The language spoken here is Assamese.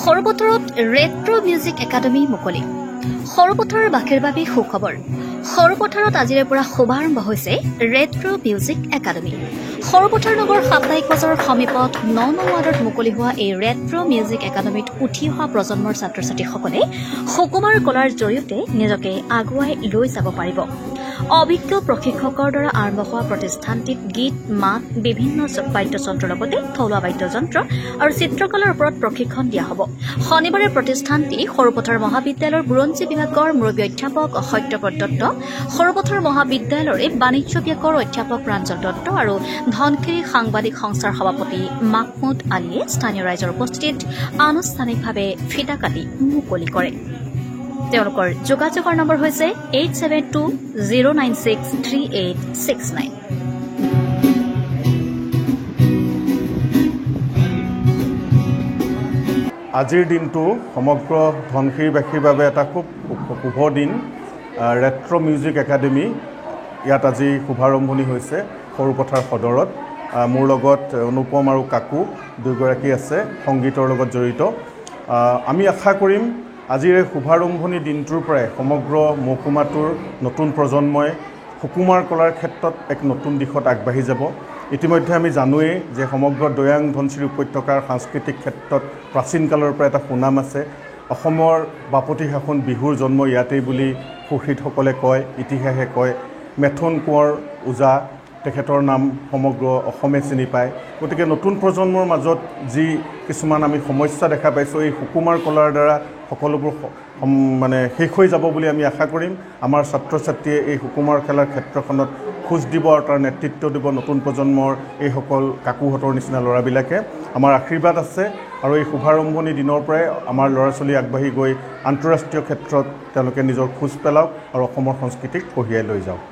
সৰুপথাৰত ৰেট্ৰ মিউজিক একাডেমি মুকলি সৰুপথাৰৰ বাখীৰ বাবে সুখবৰ সৰুপথাৰত আজিৰে পৰা শুভাৰম্ভ হৈছে ৰেট্ৰ মিউজিক একাডেমি সৰুপথাৰ নগৰ সাপ্তাহিক বজাৰৰ সমীপত ৯ নং ৱাৰ্ডত মুকলি হোৱা এই ৰেট্ৰ মিউজিক একাডেমিত উঠি অহা প্ৰজন্মৰ ছাত্ৰ-ছাত্ৰীসকলে সুকুমাৰ কলাৰ জৰিয়তে নিজকে আগুৱাই লৈ যাব পাৰিব অভিজ্ঞ প্ৰশিক্ষকৰ দ্বাৰা আৰম্ভ হোৱা প্ৰতিষ্ঠানটিত গীত মাত বিভিন্ন বাদ্যযন্ত্ৰৰ লগতে থলুৱা বাদ্যযন্ত্ৰ আৰু চিত্ৰকলাৰ ওপৰত প্ৰশিক্ষণ দিয়া হ'ব শনিবাৰে প্ৰতিষ্ঠানটি সৰুপথাৰ মহাবিদ্যালয়ৰ বুৰঞ্জী বিভাগৰ মুৰব্বী অধ্যাপক সত্যব্ৰত দত্ত সৰুপথাৰ মহাবিদ্যালয়ৰ বাণিজ্য বিভাগৰ অধ্যাপক প্ৰাঞ্জল দত্ত আৰু ধনখিৰি সাংবাদিক সংস্থাৰ সভাপতি মাহমুদ আলীয়ে স্থানীয় ৰাইজৰ উপস্থিতিত আনুষ্ঠানিকভাৱে ফিতা কাটি মুকলি কৰে তেওঁলোকৰ যোগাযোগৰ নম্বৰ হৈছে 8720963869 আজিৰ দিনটো সমগ্ৰ ধনশিৰিবাসীৰ বাবে এটা খুব শুভ দিন ৰেট্ৰ মিউজিক একাডেমি ইয়াত আজি শুভাৰম্ভণি হৈছে সৰুপথাৰ সদৰত মোৰ লগত অনুপম আৰু কাকু দুগৰাকী আছে সংগীতৰ লগত জড়িত আমি আশা কৰিম আজিৰ এই শুভাৰম্ভণি দিনটোৰ পৰাই সমগ্ৰ মহকুমাটোৰ নতুন প্ৰজন্মই সুকুমাৰ কলাৰ ক্ষেত্ৰত এক নতুন দিশত আগবাঢ়ি যাব ইতিমধ্যে আমি জানোৱেই যে সমগ্ৰ দৈয়াং ধনশিৰি উপত্যকাৰ সাংস্কৃতিক ক্ষেত্ৰত প্ৰাচীন কালৰ পৰা এটা সুনাম আছে অসমৰ বাপতি সাহোন বিহুৰ জন্ম ইয়াতেই বুলি সুশীতসকলে কয় ইতিহাসে কয় মেথন কোঁৱৰ ওজা তেখেতৰ নাম সমগ্ৰ অসমে চিনি পায় গতিকে নতুন প্ৰজন্মৰ মাজত যি কিছুমান আমি সমস্যা দেখা পাইছোঁ এই সুকুমাৰ কলাৰ দ্বাৰা সকলোবোৰ মানে শেষ হৈ যাব বুলি আমি আশা কৰিম আমাৰ ছাত্ৰ ছাত্ৰীয়ে এই সুকুমাৰ খেলাৰ ক্ষেত্ৰখনত খোজ দিব আৰু তাৰ নেতৃত্ব দিব নতুন প্ৰজন্মৰ এইসকল কাকুহঁতৰ নিচিনা ল'ৰাবিলাকে আমাৰ আশীৰ্বাদ আছে আৰু এই শুভাৰম্ভণি দিনৰ পৰাই আমাৰ ল'ৰা ছোৱালী আগবাঢ়ি গৈ আন্তঃৰাষ্ট্ৰীয় ক্ষেত্ৰত তেওঁলোকে নিজৰ খোজ পেলাওক আৰু অসমৰ সংস্কৃতিক কঢ়িয়াই লৈ যাওক